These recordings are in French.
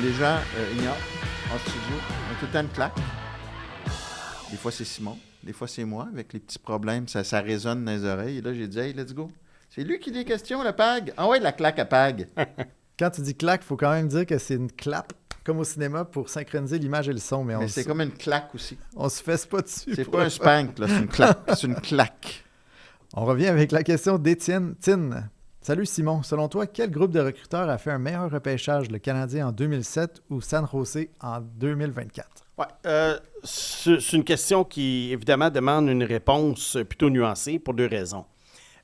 les gens ignorent en studio, on a tout le temps une claque. Des fois, c'est Simon. Des fois, c'est moi. Avec les petits problèmes, ça résonne dans les oreilles. Et là, j'ai dit, hey, let's go. C'est lui qui dit des questions, le PAG. Ah ouais, la claque à PAG. Quand tu dis claque, il faut quand même dire que c'est une clap, comme au cinéma, pour synchroniser l'image et le son. Mais c'est comme une claque aussi. On se fesse pas dessus. C'est pas un spank, là, c'est une claque. C'est une claque. On revient avec la question d'Étienne Tin. Salut Simon, selon toi, quel groupe de recruteurs a fait un meilleur repêchage, le Canadien en 2007 ou San Jose en 2024? Ouais, c'est une question qui, évidemment, demande une réponse plutôt nuancée pour deux raisons.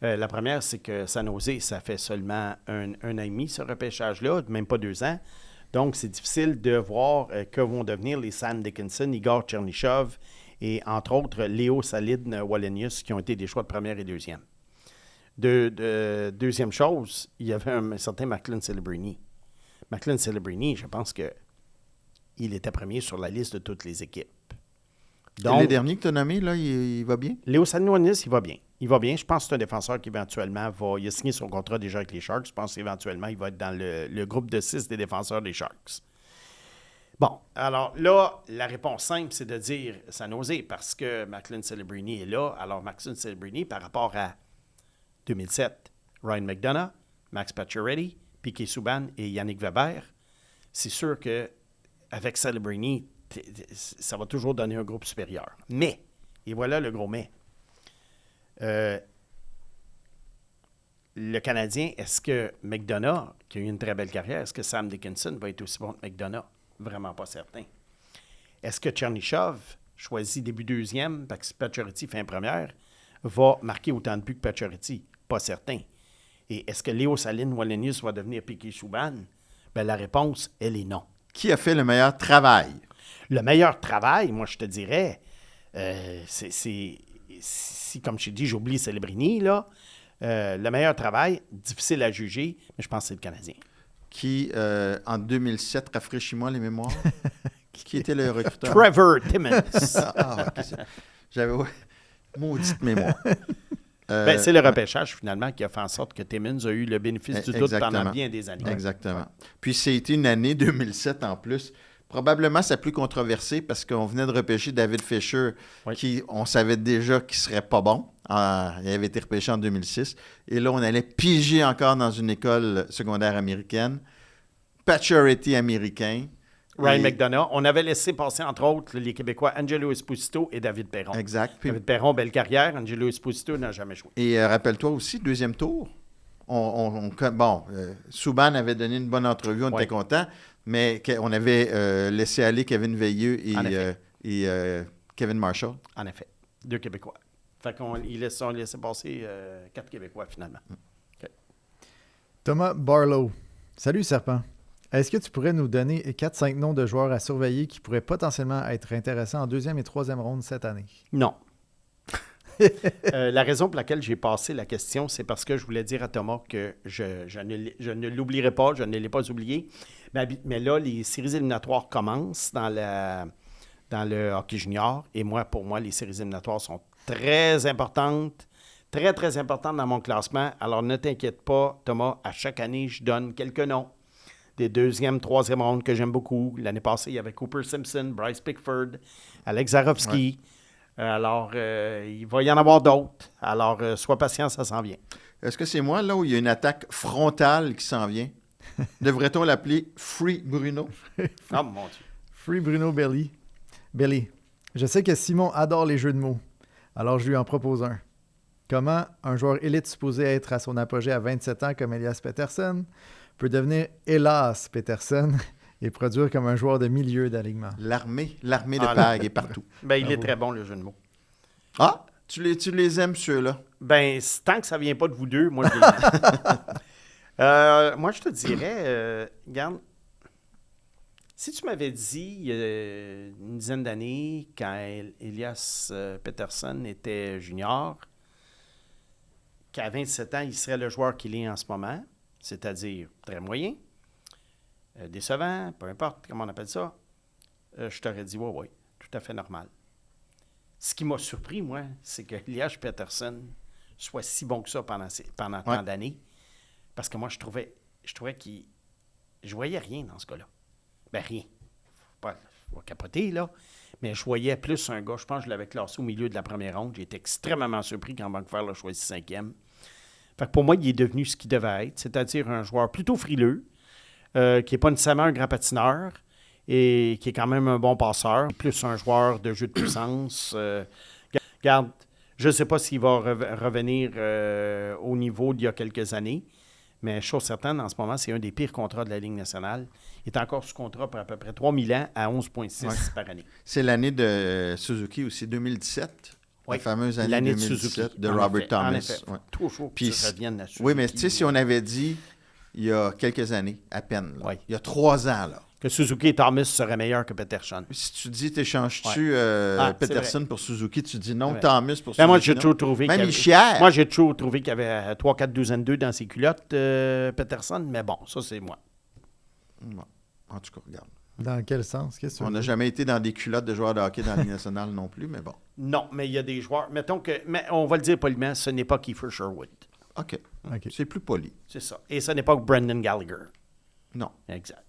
La première, c'est que San Jose, ça fait seulement un an et demi, ce repêchage-là, même pas 2 ans. Donc, c'est difficile de voir que vont devenir les Sam Dickinson, Igor Chernyshov et, entre autres, Léo Salin-Wallenius, qui ont été des choix de première et deuxième. Deuxième chose, il y avait un certain Macklin Celebrini. Macklin Celebrini, je pense que il était premier sur la liste de toutes les équipes. Donc, les derniers que tu as nommés, là, il va bien? Léo Salin-Wallenius, il va bien. Il va bien. Je pense que c'est un défenseur qui éventuellement va... Il a signé son contrat déjà avec les Sharks. Je pense qu'éventuellement, il va être dans le groupe de 6 des défenseurs des Sharks. Bon, alors là, la réponse simple, c'est de dire San Jose parce que Macklin Celebrini est là. Alors, Macklin Celebrini, par rapport à 2007, Ryan McDonough, Max Pacioretty, Piquet Subban et Yannick Weber, c'est sûr qu'avec Celebrini, ça va toujours donner un groupe supérieur. Mais, et voilà le gros mais, le Canadien, est-ce que McDonough, qui a eu une très belle carrière, est-ce que Sam Dickinson va être aussi bon que McDonough? Vraiment pas certain. Est-ce que Chernyshov, choisi début deuxième, parce que Pacioretty fait une première, va marquer autant de buts que Pacioretty? Pas certain. Et est-ce que Léo Salin-Wallenius va devenir Piquet Subban? Bien, la réponse, elle est non. Qui a fait le meilleur travail? Le meilleur travail, moi, je te dirais, si, comme je t'ai dit, j'oublie Celebrini, là, le meilleur travail, difficile à juger, mais je pense que c'est le Canadien. Qui, en 2007, rafraîchis-moi les mémoires, qui était le recruteur? Trevor Timmins. OK. J'avais maudite mémoire. C'est le repêchage, finalement, qui a fait en sorte que Timmins a eu le bénéfice du doute pendant bien des années. Exactement. Puis, c'était une année 2007 en plus. Probablement, c'est plus controversé parce qu'on venait de repêcher David Fischer, qui, on savait déjà qu'il ne serait pas bon. Il avait été repêché en 2006. Et là, on allait piger encore dans une école secondaire américaine. Pacioretty américain. Ryan McDonough. On avait laissé passer, entre autres, les Québécois Angelo Esposito et David Perron. Exact. Puis, David Perron, belle carrière. Angelo Esposito n'a jamais joué. Et rappelle-toi aussi, deuxième tour. Subban avait donné une bonne entrevue, on était contents, mais on avait laissé aller Kevin Veilleux et Kevin Marshall. En effet. 2 Québécois. Fait qu'on laissait passer 4 Québécois, finalement. Okay. Thomas Barlow. Salut, Serpent. Est-ce que tu pourrais nous donner 4-5 noms de joueurs à surveiller qui pourraient potentiellement être intéressants en 2e et 3e ronde cette année? Non. La raison pour laquelle j'ai passé la question, c'est parce que je voulais dire à Thomas que je ne l'oublierai pas, je ne l'ai pas oublié. Mais là, les séries éliminatoires commencent dans le hockey junior. Et pour moi, les séries éliminatoires sont très importantes, très, très importantes dans mon classement. Alors, ne t'inquiète pas, Thomas, à chaque année, je donne quelques noms des 2e, 3e rondes que j'aime beaucoup. L'année passée, il y avait Cooper Simpson, Bryce Pickford, Alex Zarovski. Ouais. Alors, il va y en avoir d'autres. Alors, sois patient, ça s'en vient. Est-ce que c'est moi, là, où il y a une attaque frontale qui s'en vient? Devrait-on l'appeler Free Bruno? Oh, mon Dieu. Free Bruno Belly. Je sais que Simon adore les jeux de mots. Alors, je lui en propose un. Comment un joueur élite supposé être à son apogée à 27 ans comme Elias Pettersson peut devenir Elias Pettersson et produire comme un joueur de milieu d'alignement? L'armée de PAG est partout. Il est très bon, le jeu de mots. Ah, tu les aimes, ceux-là? Tant que ça ne vient pas de vous deux, moi, je les aime. Moi, je te dirais, regarde, si tu m'avais dit il y a une dizaine d'années, quand Elias Pettersson était junior, qu'à 27 ans, il serait le joueur qu'il est en ce moment, c'est-à-dire très moyen, décevant, peu importe comment on appelle ça, je t'aurais dit, oui, tout à fait normal. Ce qui m'a surpris, moi, c'est que Elias Pettersson soit si bon que ça pendant tant d'années, parce que moi, je trouvais je voyais rien dans ce cas-là. Ben rien. Pas capoter, là. Mais je voyais plus un gars, je pense que je l'avais classé au milieu de la première ronde. J'ai été extrêmement surpris quand Vancouver l'a choisi 5e. Fait que pour moi, il est devenu ce qu'il devait être, c'est-à-dire un joueur plutôt frileux, qui n'est pas nécessairement un grand patineur et qui est quand même un bon passeur, plus un joueur de jeu de puissance. Regarde, je ne sais pas s'il va revenir au niveau d'il y a quelques années, mais chose certaine, en ce moment, c'est un des pires contrats de la Ligue nationale. Il est encore sous contrat pour à peu près 3 000 ans à 11,6 par année. C'est l'année de Suzuki aussi, 2017. Oui. La fameuse année L'année 2017 de En Robert effet, Thomas. En effet. Ouais. Toujours Puis, que ça revienne à Suzuki. Oui, mais tu sais, si on avait dit il y a quelques années, à peine, là, Oui. il y a 3 ans, là. Que Suzuki et Thomas seraient meilleurs que Peterson. Si tu dis, t'échanges-tu c'est Peterson vrai. pour Suzuki, tu dis non, Ouais. Thomas pour Suzuki. Ben, moi, j'ai non. toujours trouvé Même qu'il il chière. Moi, j'ai toujours trouvé qu'il y avait 3-4 douzaines d'œufs dans ses culottes, Peterson, mais bon, ça, c'est moi. Bon. En tout cas, regarde. Dans quel sens? Qu'est-ce que tu On veux n'a dire? jamais été dans des culottes de joueurs de hockey dans la Ligue nationale non plus, mais bon. Non, mais il y a des joueurs. Mettons que. Mais on va le dire poliment, ce n'est pas Kiefer Sherwood. OK. OK. C'est plus poli. C'est ça. Et ce n'est pas Brendan Gallagher. Non. Exact.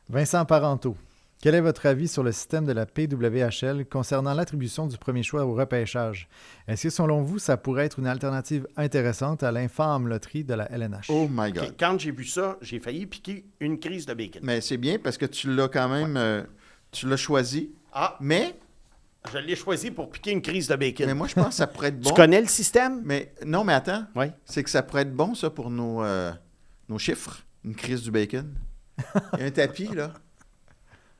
Vincent Parenteau, quel est votre avis sur le système de la PWHL concernant l'attribution du premier choix au repêchage? Est-ce que, selon vous, ça pourrait être une alternative intéressante à l'infâme loterie de la LNH? Oh my God. OK, quand j'ai vu ça, j'ai failli piquer une crise de bacon. Mais c'est bien parce que tu l'as quand même... tu l'as choisi. Ah, Mais je l'ai choisi pour piquer une crise de bacon. moi, je pense que ça pourrait être bon. Tu connais le système? Mais non, mais attends. Oui. C'est que ça pourrait être bon, ça, pour nos chiffres. Une crise du bacon. Il y a un tapis, là.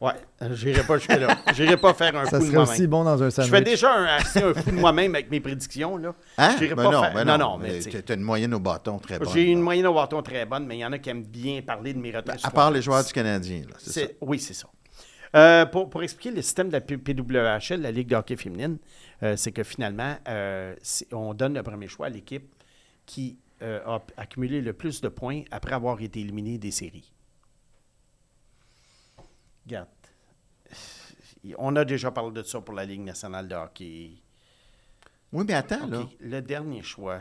Oui, j'irai pas jusque-là. J'irai pas faire un Ça fou de serait moi-même. aussi bon dans un Je sandwich. fais déjà assez un fou de moi-même avec mes prédictions, là. Hein? J'irai Ben pas non, faire... ben non, mais tu sais, tu as une moyenne au bâton très bonne. j'ai une là. moyenne au bâton très bonne, mais il y en a qui aiment bien parler de mes retraits. À part les joueurs du Canadien, là. C'est ça. Oui, c'est ça. Pour expliquer le système de la PWHL, la Ligue de hockey féminine, c'est que finalement, on donne le premier choix à l'équipe qui a accumulé le plus de points après avoir été éliminée des séries. Regarde, on a déjà parlé de ça pour la Ligue nationale de hockey. Oui, mais attends, là. OK, le dernier choix,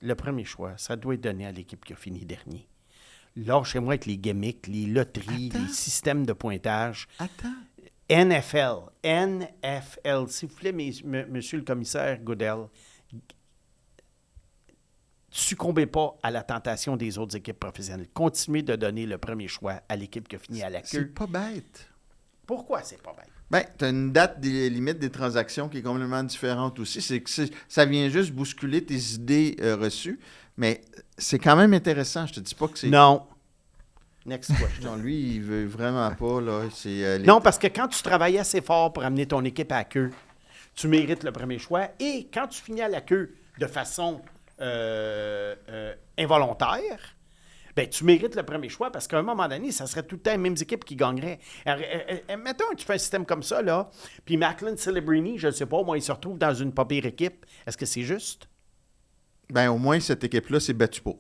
le premier choix, ça doit être donné à l'équipe qui a fini dernier. Lâchez-moi avec les gimmicks, les loteries, les systèmes de pointage. Attends. NFL, s'il vous plaît, monsieur le commissaire Goodell, succombez pas à la tentation des autres équipes professionnelles. Continuez de donner le premier choix à l'équipe qui a fini à la C'est queue. pas bête. Pourquoi c'est pas bête? Ben, tu as une date des limites des transactions qui est complètement différente aussi. Ça vient juste bousculer tes idées reçues, mais c'est quand même intéressant. Je te dis pas que c'est... Non. Next question. Non, lui, il veut vraiment pas, là. C'est, Non, parce que quand tu travailles assez fort pour amener ton équipe à la queue, tu mérites le premier choix. Et quand tu finis à la queue de façon involontaire, ben, tu mérites le premier choix parce qu'à un moment donné, ça serait tout le temps les mêmes équipes qui gagneraient. Alors, mettons que tu fais un système comme ça, là, puis Macklin Celebrini, je ne sais pas, moi, il se retrouve dans une pas pire équipe. Est-ce que c'est juste? Ben, au moins, cette équipe-là s'est battue pour.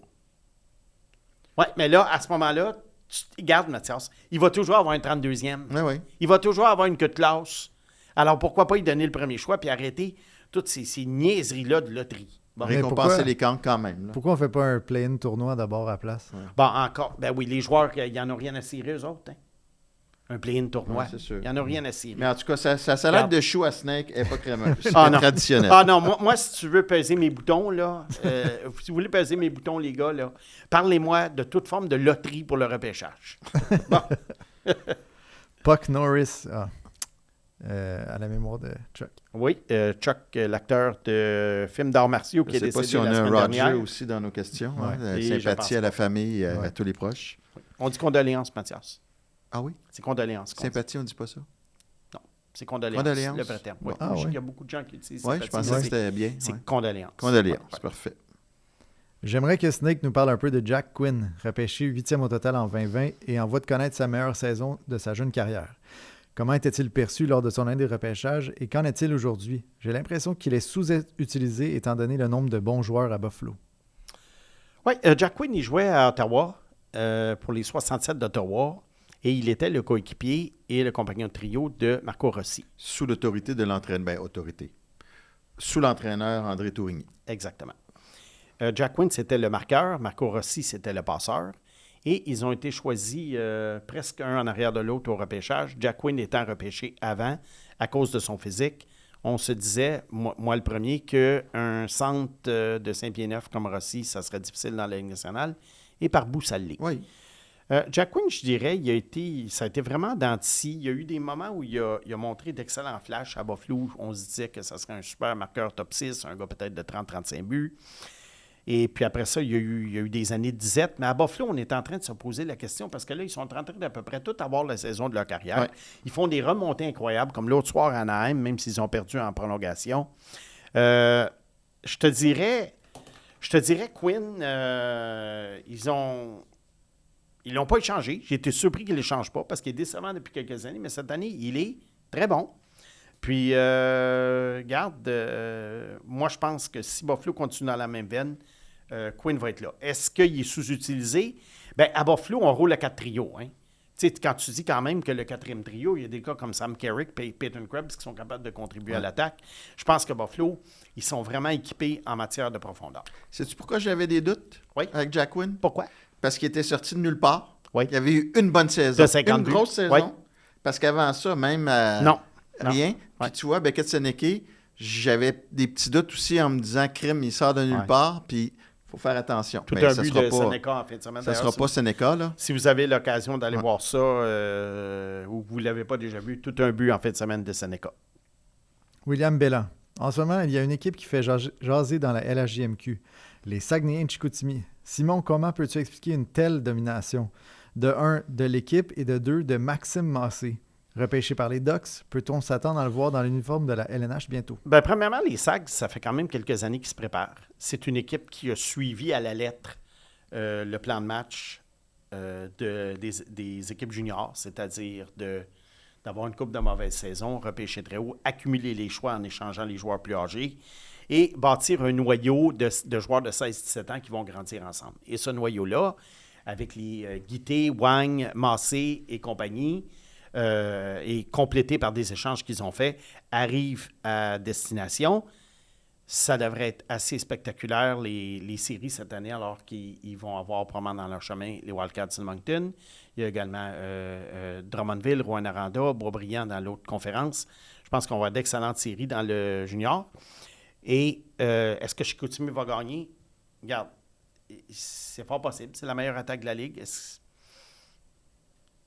Oui, mais là, à ce moment-là, regarde, Mathias, il va toujours avoir un 32e. Oui, oui. Il va toujours avoir une queue de classe. Alors, pourquoi pas lui donner le premier choix puis arrêter toutes ces niaiseries-là de loterie? Bon, Mais Récompenser pourquoi- les camps quand même, là. Pourquoi on fait pas un play-in tournoi d'abord à la place? bon, encore, ben oui, les joueurs, ils n'en ont rien à cirer, eux autres. Hein? Un play-in tournoi. Ouais, c'est sûr. Ils n'en ont rien à cirer. Mais en tout cas, sa salade Regarde. de choux à Snake n'est pas crémeuse. C'est Ah non. traditionnel. Ah non, moi, si tu veux peser mes boutons, là, si vous voulez peser mes boutons, les gars, là, parlez-moi de toute forme de loterie pour le repêchage. Bon. Puck Norris, à la mémoire de Chuck. Oui, Chuck, l'acteur de films d'arts martiaux qui Je est ne sais pas décédé si on la a un semaine Roger dernière. aussi dans nos questions. Ouais. Hein, Et je pense sympathie à la famille, Ouais. à tous les proches. On dit condoléances, Mathias. Ah oui? C'est condoléances. qu'on dit. Sympathie, on ne dit pas ça? C'est condoléances. Condoléances. Le vrai terme. Oui. Ah, Je sais ouais. qu'il y a beaucoup de gens qui utilisent Oui, je sympathie, pensais mais que c'était bien. c'est ouais. condoléances. Condoléances, Ouais, ouais. parfait. J'aimerais que Snake nous parle un peu de Jack Quinn, repêché 8e au total en 2020 et en voie de connaître sa meilleure saison de sa jeune carrière. Comment était-il perçu lors de son année de repêchage et qu'en est-il aujourd'hui? J'ai l'impression qu'il est sous-utilisé étant donné le nombre de bons joueurs à Buffalo. Oui, Jack Quinn, il jouait à Ottawa pour les 67 d'Ottawa et il était le coéquipier et le compagnon de trio de Marco Rossi. Sous l'autorité de l'entraîneur. Ben, autorité. Sous l'entraîneur André Tourigny. Exactement. Jack Quinn, c'était le marqueur. Marco Rossi, c'était le passeur. Et ils ont été choisis presque un en arrière de l'autre au repêchage. Jack Quinn étant repêché avant à cause de son physique. On se disait, moi le premier, qu'un centre de Saint-Pierre-Neuf comme Rossi, ça serait difficile dans la Ligue nationale. Et par bout, ça l'est. Oui. Jack Quinn, je dirais, ça a été vraiment denti. Il y a eu des moments où il a montré d'excellents flashs à Buffalo. On se disait que ça serait un super marqueur top 6, un gars peut-être de 30-35 buts. Et puis après ça, il y a eu des années de disette. Mais à Buffalo, on est en train de se poser la question parce que là, ils sont en train d'à peu près tout avoir la saison de leur carrière. Ouais. Ils font des remontées incroyables, comme l'autre soir à Anaheim, même s'ils ont perdu en prolongation. Je te dirais, Quinn, ils l'ont pas échangé. J'ai été surpris qu'ils ne l'échangent pas parce qu'il est décevant depuis quelques années, mais cette année, il est très bon. Puis, regarde, moi, je pense que si Buffalo continue dans la même veine, Quinn va être là. Est-ce qu'il est sous-utilisé? Bien, à Buffalo, on roule à 4 trios. Hein? Tu sais, quand tu dis quand même que le 4e trio, il y a des gars comme Sam Carrick et Peyton Krebs qui sont capables de contribuer à l'attaque, je pense que Buffalo, ils sont vraiment équipés en matière de profondeur. Sais-tu pourquoi j'avais des doutes avec Jack Quinn? Pourquoi? Parce qu'il était sorti de nulle part. Oui. Il y avait eu une bonne saison. De 50 une buts. grosse saison. Oui. Parce qu'avant ça, même Non. rien. Puis tu vois, Beckett Seneke, j'avais des petits doutes aussi en me disant crime, il sort de nulle part. Puis il faut faire attention. Tout mais un ça but sera de pas, Seneca en fin de semaine. ça ne sera pas Seneca, là. Si vous avez l'occasion d'aller voir ça, ou vous ne l'avez pas déjà vu, tout un but en fin de semaine de Seneca. William Belland. En ce moment, il y a une équipe qui fait jaser dans la LHJMQ. Les Saguenayens de Chicoutimi. Simon, comment peux-tu expliquer une telle domination? De 1, de l'équipe, et de 2, de Maxime Massé. Repêché par les Ducks, peut-on s'attendre à le voir dans l'uniforme de la LNH bientôt? Bien, premièrement, les Sags, ça fait quand même quelques années qu'ils se préparent. C'est une équipe qui a suivi à la lettre le plan de match des équipes juniors, c'est-à-dire d'avoir une coupe de mauvaise saison, repêcher très haut, accumuler les choix en échangeant les joueurs plus âgés et bâtir un noyau de joueurs de 16-17 ans qui vont grandir ensemble. Et ce noyau-là, avec les Guité, Wang, Massé et compagnie, et complété par des échanges qu'ils ont faits, arrive à destination. Ça devrait être assez spectaculaire, les séries cette année, alors qu'ils vont avoir probablement dans leur chemin les Wildcats de Moncton. Il y a également Drummondville, Rouyn-Noranda, Boisbriand dans l'autre conférence. Je pense qu'on va avoir d'excellentes séries dans le junior. Et est-ce que Chicoutimi va gagner? Regarde, c'est fort possible. C'est la meilleure attaque de la Ligue.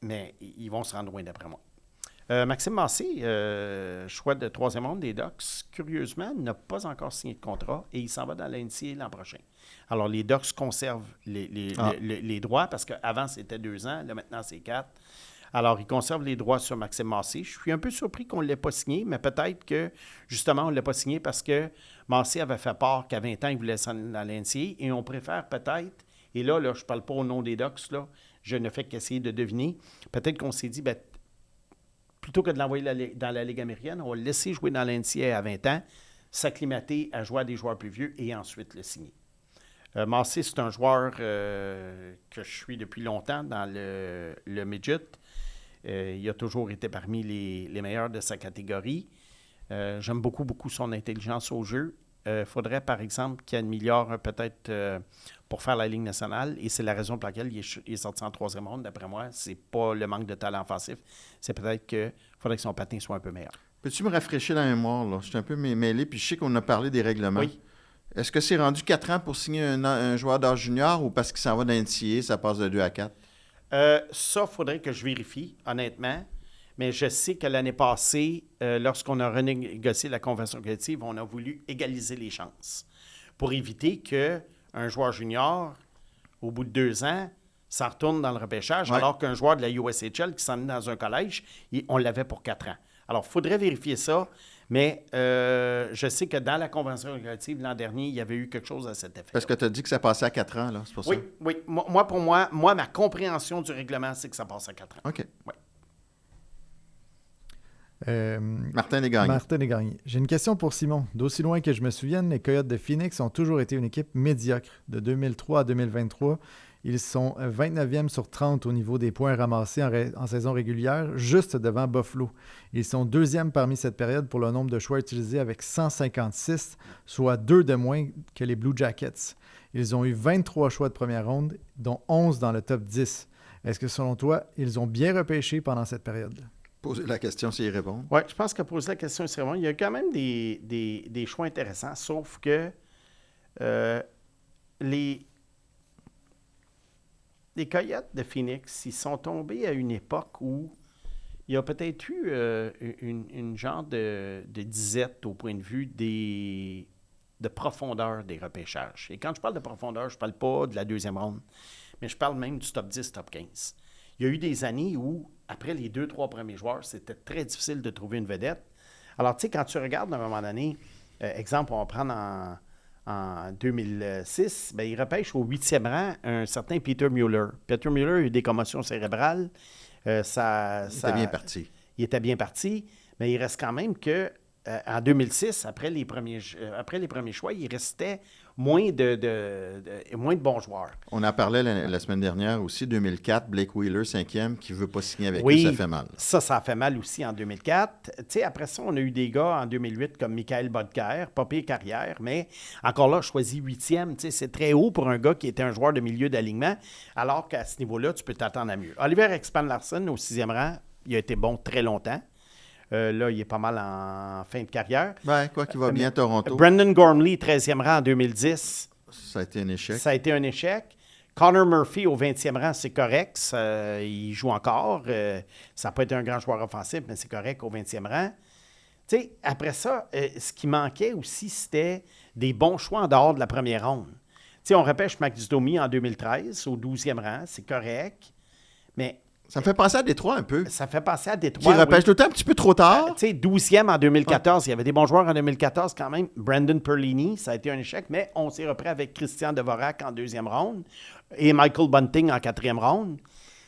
Mais ils vont se rendre loin, d'après moi. Maxime Massé, choix de 3e ronde des Ducks, curieusement, n'a pas encore signé de contrat et il s'en va dans la NCAA l'an prochain. Alors, les Ducks conservent les droits parce qu'avant, c'était 2 ans. Là, maintenant, c'est 4. Alors, ils conservent les droits sur Maxime Massé. Je suis un peu surpris qu'on ne l'ait pas signé, mais peut-être que, justement, on ne l'a pas signé parce que Massé avait fait part qu'à 20 ans, il voulait s'en aller dans la NCAA et on préfère peut-être, et là je ne parle pas au nom des Ducks, là, je ne fais qu'essayer de deviner. Peut-être qu'on s'est dit, bien, plutôt que de l'envoyer dans la Ligue américaine, on va le laisser jouer dans la NCAA à 20 ans, s'acclimater à jouer à des joueurs plus vieux et ensuite le signer. Massé, c'est un joueur que je suis depuis longtemps dans le midget. Il a toujours été parmi les meilleurs de sa catégorie. J'aime beaucoup, beaucoup son intelligence au jeu. Il faudrait, par exemple, qu'il améliore peut-être pour faire la Ligue nationale. Et c'est la raison pour laquelle il est sorti en 3e ronde. D'après moi, c'est pas le manque de talent offensif. C'est peut-être qu'il faudrait que son patin soit un peu meilleur. Peux-tu me rafraîchir la mémoire, là? Je suis un peu mêlé, puis je sais qu'on a parlé des règlements. Oui. Est-ce que c'est rendu 4 ans pour signer un joueur d'âge junior ou parce qu'il s'en va dans NCAA, ça passe de 2 à 4? Ça, il faudrait que je vérifie, honnêtement. Mais je sais que l'année passée, lorsqu'on a renégocié la convention collective, on a voulu égaliser les chances pour éviter qu'un joueur junior, au bout de 2 ans, s'en retourne dans le repêchage, alors qu'un joueur de la USHL qui s'en est dans un collège, on l'avait pour 4 ans. Alors, il faudrait vérifier ça, mais je sais que dans la convention collective, l'an dernier, il y avait eu quelque chose à cet effet. Parce que tu as dit que ça passait à 4 ans, là, c'est pour ça? Oui. Pour moi, ma compréhension du règlement, c'est que ça passe à 4 ans. OK. Oui. Martin Desgagnés. Martin Desgagnés. J'ai une question pour Simon. D'aussi loin que je me souvienne, les Coyotes de Phoenix ont toujours été une équipe médiocre. De 2003 à 2023, Ils sont 29e sur 30 au niveau des points ramassés en saison régulière, juste devant Buffalo. Ils sont 2e parmi cette période pour le nombre de choix utilisés avec 156, soit 2 de moins que les Blue Jackets. Ils ont eu 23 choix de première ronde, dont 11 dans le top 10. Est-ce que, selon toi, ils ont bien repêché pendant cette période? Poser la question, c'est y répondre. Oui, je pense que poser la question, c'est vraiment... Il y a quand même des choix intéressants, sauf que les Coyotes de Phoenix, ils sont tombés à une époque où il y a peut-être eu une genre de disette au point de vue de profondeur des repêchages. Et quand je parle de profondeur, je ne parle pas de la deuxième ronde, mais je parle même du top 10, top 15. Il y a eu des années où, après les 2-3 premiers joueurs, c'était très difficile de trouver une vedette. Alors, tu sais, quand tu regardes à un moment donné, exemple, on va prendre en 2006, bien, il repêche au 8e rang un certain Peter Mueller. Peter Mueller a eu des commotions cérébrales. Il était bien parti. Il était bien parti, mais il reste quand même que en 2006, après les premiers choix, il restait moins de bons joueurs. On en parlait la semaine dernière aussi, 2004, Blake Wheeler, 5e, qui ne veut pas signer avec eux, ça fait mal. Ça a fait mal aussi en 2004. Tu sais, après ça, on a eu des gars en 2008 comme Michael Bodker, pas pire carrière, mais encore là, choisi 8e. Tu sais, c'est très haut pour un gars qui était un joueur de milieu d'alignement, alors qu'à ce niveau-là, tu peux t'attendre à mieux. Oliver Ekman-Larsson, au 6e rang, il a été bon très longtemps. Là, il est pas mal en fin de carrière. Oui, quoi qu'il va bien à Toronto. Brandon Gormley, 13e rang en 2010. Ça a été un échec. Ça a été un échec. Connor Murphy, au 20e rang, c'est correct. Il joue encore. Ça n'a pas été un grand joueur offensif, mais c'est correct au 20e rang. Tu sais, après ça, ce qui manquait aussi, c'était des bons choix en dehors de la première ronde. Tu sais, on repêche Max Domi en 2013, au 12e rang. C'est correct. Mais... Ça me fait penser à Détroit un peu. Ça fait penser à Détroit. Qui repêche tout le temps un petit peu trop tard. Tu sais, 12e en 2014. Il y avait des bons joueurs en 2014 quand même. Brandon Perlini, ça a été un échec, mais on s'est repris avec Christian Dvorak en 2e ronde et Michael Bunting en 4e ronde.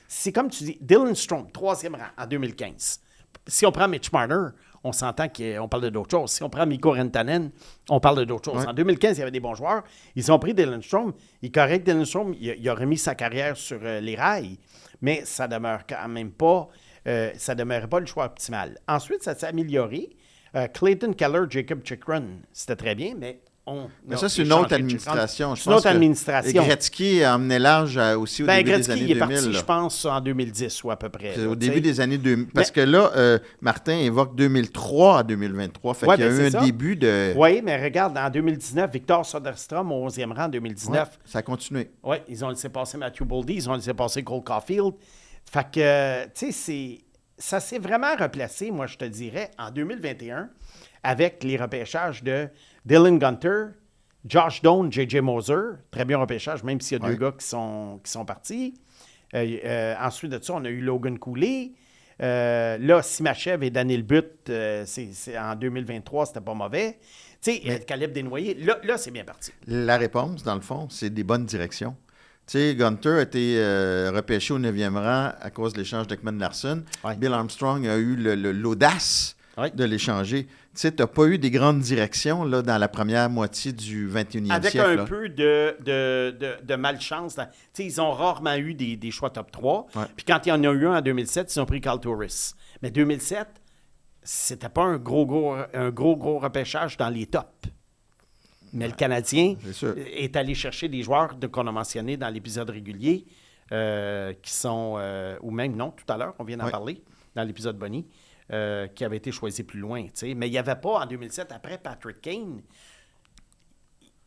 C'est comme tu dis, Dylan Strome, 3e rang en 2015. Si on prend Mitch Marner, on s'entend qu'on parle d'autres choses. Si on prend Mikko Rantanen, on parle d'autres choses. Ouais. En 2015, il y avait des bons joueurs. Ils ont pris Dylan Strome. Il est correct, Dylan Strome. Il a remis sa carrière sur les rails. Mais ça demeure quand même pas, ça demeurait pas le choix optimal. Ensuite, ça s'est amélioré. Clayton Keller, Jacob Chikrin, c'était très bien, mais ça, c'est une autre administration. C'est une autre administration. Gretzky a emmené l'âge aussi au début des années 2000. Gretzky est parti, je pense, en 2010 ou à peu près. Au début des années 2000. Parce que là, Martin évoque 2003 à 2023. Fait qu'il y a eu un début de... Oui, mais regarde, en 2019, Victor Soderstrom au 11e rang en 2019. Ouais, ça a continué. Oui, ils ont laissé passer Matthew Boldy, ils ont laissé passer Cole Caulfield. Fait que, tu sais, ça s'est vraiment replacé, moi, je te dirais, en 2021, avec les repêchages de Dylan Gunter, Josh Doan, J.J. Moser. Très bien repêchage, même s'il y a deux gars qui sont partis. Ensuite de ça, on a eu Logan Cooley. Là, Simachev et Daniel Butt, c'est en 2023, c'était pas mauvais. Tu sais, Caleb Desnoyers, là, c'est bien parti. La réponse, dans le fond, c'est des bonnes directions. Tu sais, Gunter a été repêché au 9e rang à cause de l'échange d'Ekman-Larsson. Ouais. Bill Armstrong a eu l'audace de l'échanger. Tu sais, tu n'as pas eu des grandes directions là, dans la première moitié du 21e siècle. Avec un peu de malchance. Tu sais, ils ont rarement eu des choix top 3. Ouais. Puis quand il y en a eu un en 2007, ils ont pris Carl Torres. Mais 2007, c'était pas un gros repêchage dans les tops. Mais le Canadien est allé chercher des joueurs qu'on a mentionnés dans l'épisode régulier, qui sont, ou même non, tout à l'heure, on vient d'en parler, dans l'épisode Bonnie, qui avaient été choisis plus loin. T'sais. Mais il n'y avait pas, en 2007, après Patrick Kane,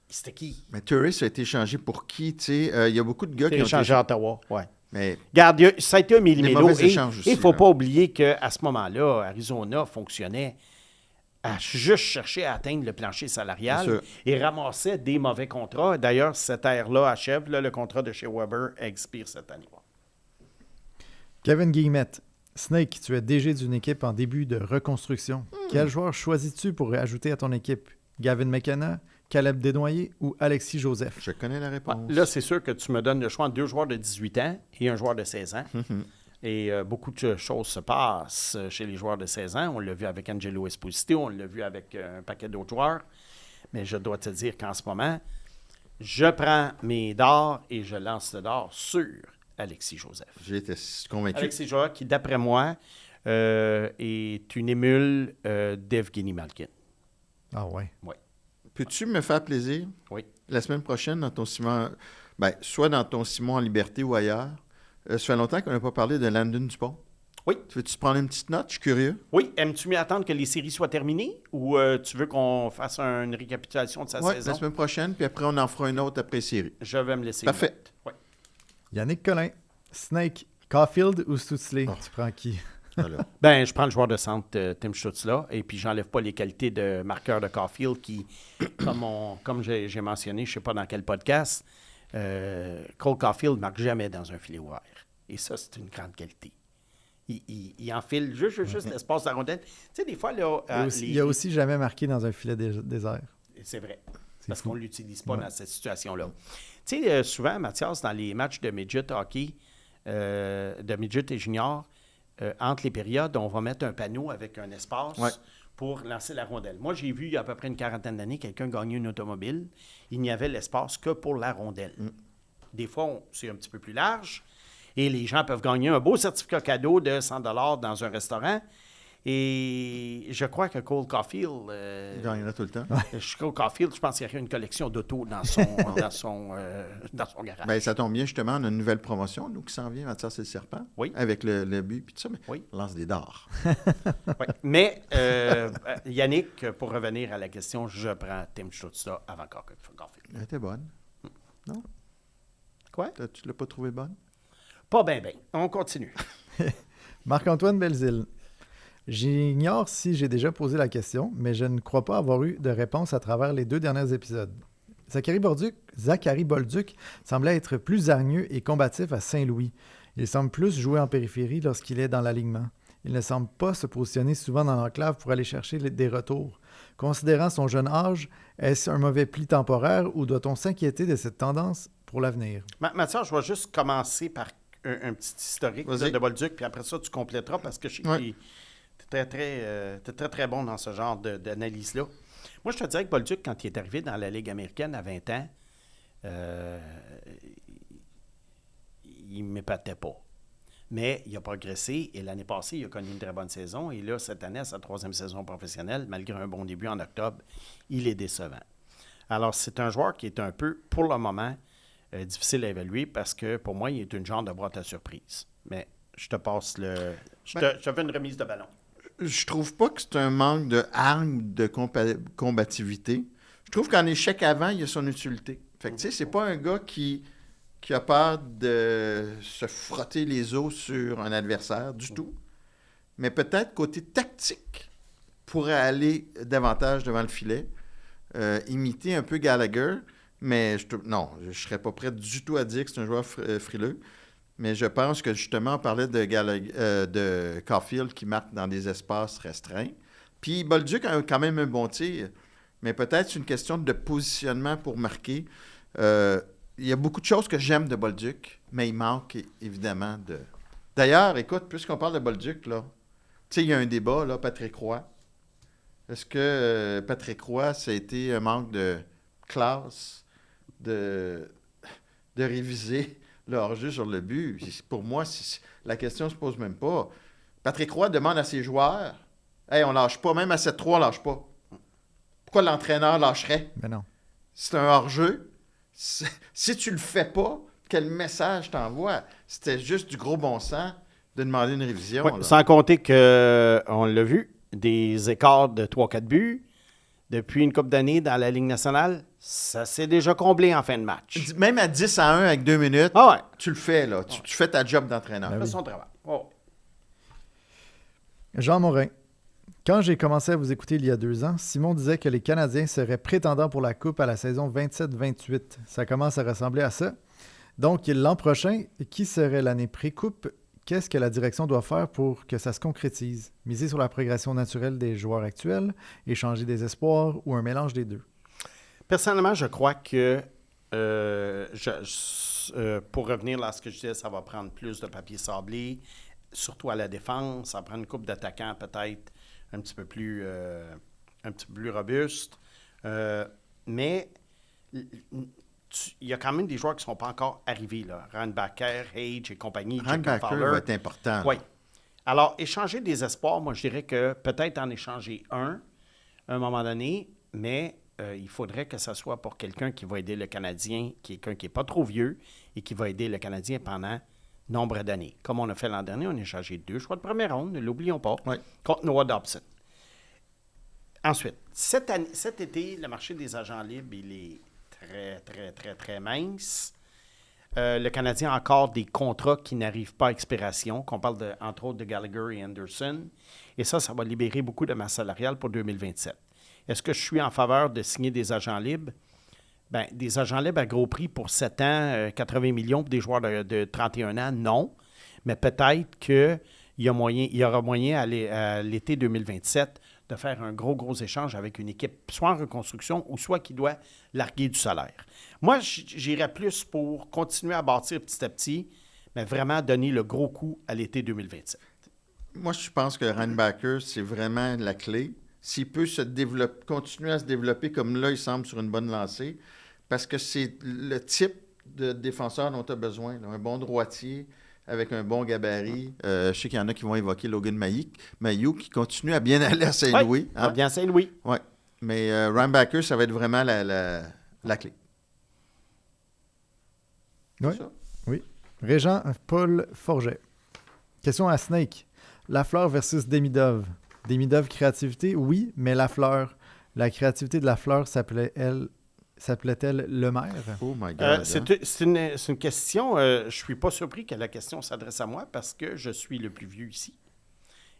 c'était qui? Mais Torres a été échangé pour qui? Il y a beaucoup de gars qui ont été échangé à Ottawa, oui. Mais regarde, ça a été un millimélo. Et il ne faut là. pas oublier qu'à ce moment-là, Arizona fonctionnait à juste chercher à atteindre le plancher salarial et ramassait des mauvais contrats. D'ailleurs, cette ère-là achève. Là, le contrat de chez Weber expire cette année. Kevin Guillemette, Snake, tu es DG d'une équipe en début de reconstruction. Quel joueur choisis-tu pour ajouter à ton équipe? Gavin McKenna, Caleb Desnoyers ou Alexis Joseph? Je connais la réponse. Là, c'est sûr que tu me donnes le choix entre 2 joueurs de 18 ans et un joueur de 16 ans. Et beaucoup de choses se passent chez les joueurs de 16 ans. On l'a vu avec Angelo Esposito, on l'a vu avec un paquet d'autres joueurs. Mais je dois te dire qu'en ce moment, Je prends mes dards et je lance le dard sur Alexis Joseph. J'ai été convaincu. Alexis Joseph, qui, d'après moi, est une émule d'Evgeny Malkin. Ah ouais. Oui. Peux-tu me faire plaisir? Oui. La semaine prochaine, dans ton Simon, soit dans ton Simon en liberté ou ailleurs, ça fait longtemps qu'on n'a pas parlé de Landon Dupont. Oui. Tu veux-tu te prendre une petite note? Je suis curieux. Oui. Aimes-tu mieux attendre que les séries soient terminées ou tu veux qu'on fasse une récapitulation de sa Oui, saison? la semaine prochaine, puis après, on en fera une autre après série. Je vais me laisser. Parfait. Oui. Yannick Collin, Snake, Caulfield ou Stützle? Oh. Tu prends qui? Voilà. Ben, je prends le joueur de centre Tim Stützle et puis j'enlève pas les qualités de marqueur de Caulfield qui, comme j'ai mentionné, je sais pas dans quel podcast, Cole Caulfield ne marque jamais dans un filet ouvert. Et ça, c'est une grande qualité. Il enfile juste l'espace de la rondelle. Tu sais, des fois, là... Il a aussi jamais marqué dans un filet désert. C'est vrai. C'est Parce fou. qu'on ne l'utilise pas Ouais. dans cette situation-là. Tu sais, souvent, Mathias, dans les matchs de midget hockey, de midget et junior, entre les périodes, on va mettre un panneau avec un espace Ouais. pour lancer la rondelle. Moi, j'ai vu il y a à peu près une quarantaine d'années quelqu'un gagner une automobile. Il n'y avait l'espace que pour la rondelle. Des fois, c'est un petit peu plus large et les gens peuvent gagner un beau certificat cadeau de 100 $ dans un restaurant. Et je crois que Cole Caulfield... Il gagnera tout le temps. Cole Caulfield, je pense qu'il y a une collection d'autos dans son garage. Ben, ça tombe bien, justement, on a une nouvelle promotion, nous, qui s'en vient, Mathias et le Serpent. Oui. Avec le but, puis tout ça, mais Oui. lance des dards. Ouais. Mais, Yannick, pour revenir à la question, je prends Tim Stützle avant Caulfield. Elle était bonne. Non? Quoi? Tu l'as pas trouvée bonne? Pas bien, bien. On continue. Marc-Antoine Belzile. J'ignore si j'ai déjà posé la question, mais je ne crois pas avoir eu de réponse à travers les 2 derniers épisodes. Zachary Bolduc semblait être plus hargneux et combatif à Saint-Louis. Il semble plus jouer en périphérie lorsqu'il est dans l'alignement. Il ne semble pas se positionner souvent dans l'enclave pour aller chercher des retours. Considérant son jeune âge, est-ce un mauvais pli temporaire ou doit-on s'inquiéter de cette tendance pour l'avenir? Mathias, je vais juste commencer par un petit historique Vas-y. de Bolduc, puis après ça, tu compléteras parce que je sais que Ouais. t'es très, très bon dans ce genre d'analyse-là. Moi, je te dirais que Bolduc, quand il est arrivé dans la Ligue américaine à 20 ans, il ne m'épatait pas. Mais il a progressé et l'année passée, il a connu une très bonne saison. Et là, cette année, à sa 3e saison professionnelle, malgré un bon début en octobre, il est décevant. Alors, c'est un joueur qui est un peu, pour le moment, difficile à évaluer parce que, pour moi, il est une genre de boîte à surprise. Mais je te passe je te fais une remise de ballon. Je trouve pas que c'est un manque de hargne, de combativité. Je trouve qu'en échec avant, il y a son utilité. Fait que, tu sais, c'est pas un gars qui a peur de se frotter les os sur un adversaire du tout. Mais peut-être côté tactique, pourrait aller davantage devant le filet, imiter un peu Gallagher, mais je serais pas prêt du tout à dire que c'est un joueur frileux. Mais je pense que justement, on parlait de Caulfield qui marque dans des espaces restreints. Puis Bolduc a quand même un bon tir, mais peut-être c'est une question de positionnement pour marquer. Il y a beaucoup de choses que j'aime de Bolduc, mais il manque évidemment de... D'ailleurs, écoute, puisqu'on parle de Bolduc, là, tu sais, il y a un débat, là, Patrick Roy. Est-ce que Patrick Roy, ça a été un manque de classe, de réviser le hors-jeu sur le but? Pour moi, la question ne se pose même pas. Patrick Roy demande à ses joueurs, « Hey, on lâche pas, même à 7-3, on lâche pas. » Pourquoi l'entraîneur lâcherait? Mais non. C'est un hors-jeu. Si tu le fais pas, quel message t'envoies? C'était juste du gros bon sens de demander une révision. Oui, là. sans compter qu'on l'a vu, des écarts de 3-4 buts depuis une couple d'années dans la Ligue nationale, ça s'est déjà comblé en fin de match. Même à 10-1 avec 2 minutes, Ah ouais, tu le fais, là. Tu fais ta job d'entraîneur. Ben fait oui. son travail. Oh. Jean Morin. Quand j'ai commencé à vous écouter il y a 2 ans, Simon disait que les Canadiens seraient prétendants pour la Coupe à la saison 27-28. Ça commence à ressembler à ça. Donc, l'an prochain, qui serait l'année pré-Coupe? Qu'est-ce que la direction doit faire pour que ça se concrétise? Miser sur la progression naturelle des joueurs actuels, échanger des espoirs ou un mélange des deux? Personnellement, je crois que, pour revenir à ce que je disais, ça va prendre plus de papier sablé, surtout à la défense. Ça prend une coupe d'attaquants peut-être un petit peu plus robuste. Mais il y a quand même des joueurs qui ne sont pas encore arrivés, là. Reinbacher, Hage et compagnie. Reinbacher va être important. Oui. Alors, échanger des espoirs, moi, je dirais que peut-être en échanger un à un moment donné, mais il faudrait que ce soit pour quelqu'un qui va aider le Canadien, quelqu'un qui n'est pas trop vieux et qui va aider le Canadien pendant nombre d'années. Comme on a fait l'an dernier, on a échangé 2 choix de première ronde, ne l'oublions pas, contre Noah Dobson. Ensuite, cet été, le marché des agents libres, il est très, très, très, très mince. Le Canadien a encore des contrats qui n'arrivent pas à expiration, qu'on parle entre autres de Gallagher et Anderson. Et ça va libérer beaucoup de masse salariale pour 2027. Est-ce que je suis en faveur de signer des agents libres? Bien, des agents libres à gros prix pour 7 ans, 80 millions pour des joueurs de 31 ans, non. Mais peut-être qu'il y aura moyen à l'été 2027 de faire un gros échange avec une équipe soit en reconstruction ou soit qui doit larguer du salaire. Moi, j'irais plus pour continuer à bâtir petit à petit, mais vraiment donner le gros coup à l'été 2027. Moi, je pense que Reinbacher, c'est vraiment la clé. S'il peut continuer à se développer comme là, il semble sur une bonne lancée, parce que c'est le type de défenseur dont tu as besoin. Là. Un bon droitier avec un bon gabarit. Je sais qu'il y en a qui vont évoquer Logan Mailloux qui continue à bien aller à Saint-Louis. Oui, bien à Saint-Louis. Oui, mais Reinbacher, ça va être vraiment la clé. Oui. Régent Paul Forget. Question à Snake. Lafleur versus Demidov. Demidov, créativité, oui, mais Lafleur. La créativité de Lafleur s'appelait-elle Lemaire? Oh my God. C'est une question, je ne suis pas surpris que la question s'adresse à moi parce que je suis le plus vieux ici.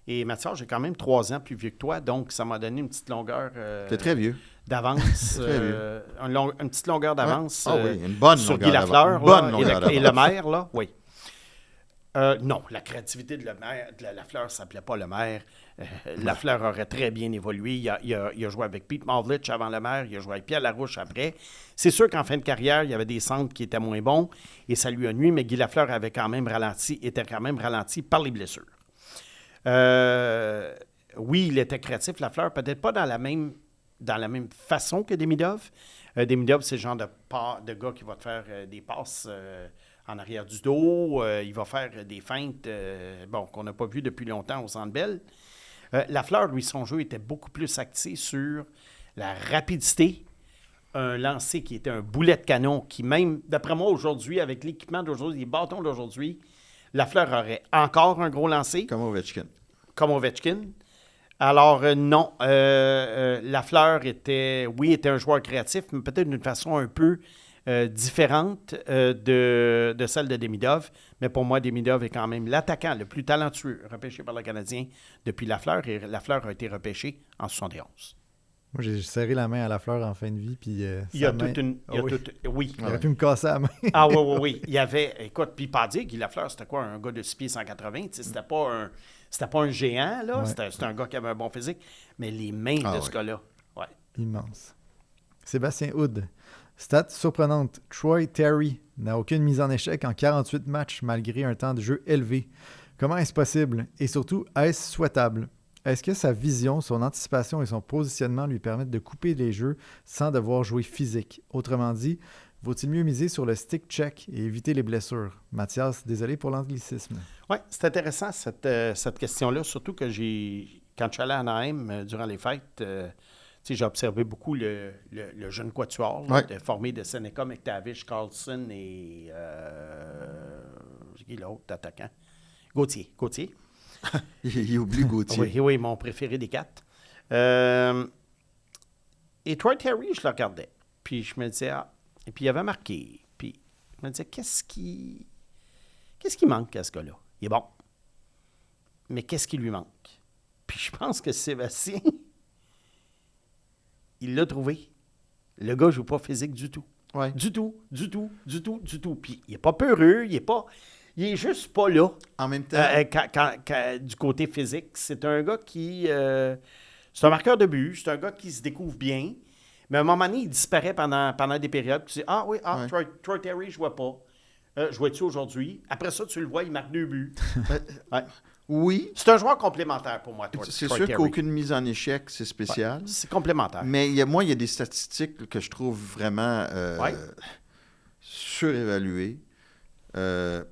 Et Mathieu, j'ai quand même 3 ans plus vieux que toi, donc ça m'a donné une petite longueur T'es très vieux. d'avance. Une petite longueur d'avance oui, une bonne sur longueur Guy Lafleur d'avance. et Lemaire, là, oui. Non, la créativité de Lafleur ne s'appelait pas Lemaire. Lafleur aurait très bien évolué. Il a joué avec Pete Mavlich avant Lemaire. Il a joué avec Pierre Larouche après. C'est sûr qu'en fin de carrière, il y avait des centres qui étaient moins bons et ça lui a nuit, mais Guy Lafleur était quand même ralenti par les blessures. Oui, il était créatif, Lafleur, peut-être pas dans la même façon que Demidov. Demidov, c'est le genre de gars qui va te faire des passes en arrière du dos. Il va faire des feintes qu'on n'a pas vues depuis longtemps au Centre Bell. Lafleur, lui, son jeu était beaucoup plus axé sur la rapidité, un lancer qui était un boulet de canon qui, même, d'après moi, aujourd'hui, avec l'équipement d'aujourd'hui, les bâtons d'aujourd'hui, Lafleur aurait encore un gros lancer. Comme Ovechkin. Alors, non. Lafleur était un joueur créatif, mais peut-être d'une façon un peu différente de celle de Demidov. Mais pour moi, Demidov est quand même l'attaquant le plus talentueux repêché par le Canadien depuis Lafleur. Et Lafleur a été repêché en 71. Moi, j'ai serré la main à Lafleur en fin de vie. Puis, il y a toute une... Oui. Il aurait pu me casser la main. Oui. Il y avait... Écoute, puis pas dire, Guy Lafleur, c'était quoi? Un gars de 6 pieds 180? C'était pas un géant, là. Ouais. C'était un gars qui avait un bon physique. Mais les mains de ce gars-là, ouais. Immense. Sébastien Houd. Stat surprenante. Troy Terry n'a aucune mise en échec en 48 matchs malgré un temps de jeu élevé. Comment est-ce possible? Et surtout, est-ce souhaitable? Est-ce que sa vision, son anticipation et son positionnement lui permettent de couper les jeux sans devoir jouer physique? Autrement dit, vaut-il mieux miser sur le stick check et éviter les blessures? Mathias, désolé pour l'anglicisme. Oui, c'est intéressant cette question-là, surtout que quand je suis allé à Anaheim durant les fêtes, j'ai observé beaucoup le jeune quatuor formé de Seneca, McTavish, Carlson et c'est qui l'autre attaquant? Gauthier. Il oublie Gauthier. Oui, mon préféré des 4. Et Troy Terry, je le regardais. Puis je me disais, et puis il avait marqué. Puis je me disais, qu'est-ce qui manque à ce gars-là? Il est bon. Mais qu'est-ce qui lui manque? Puis je pense que Sébastien, il l'a trouvé. Le gars ne joue pas physique du tout. Ouais. Du tout. Puis il n'est pas peureux, il est juste pas là. En même temps. Du côté physique, c'est un gars qui... c'est un marqueur de but, c'est un gars qui se découvre bien, mais à un moment donné, il disparaît pendant des périodes. Tu dis, Troy Terry, je ne vois pas. Jouais-tu aujourd'hui? Après ça, tu le vois, il marque 2 buts. Ouais. Oui. C'est un joueur complémentaire pour moi, C'est sûr qu'aucune mise en échec, c'est spécial. Ouais, c'est complémentaire. Mais il y a des statistiques que je trouve vraiment surévalué.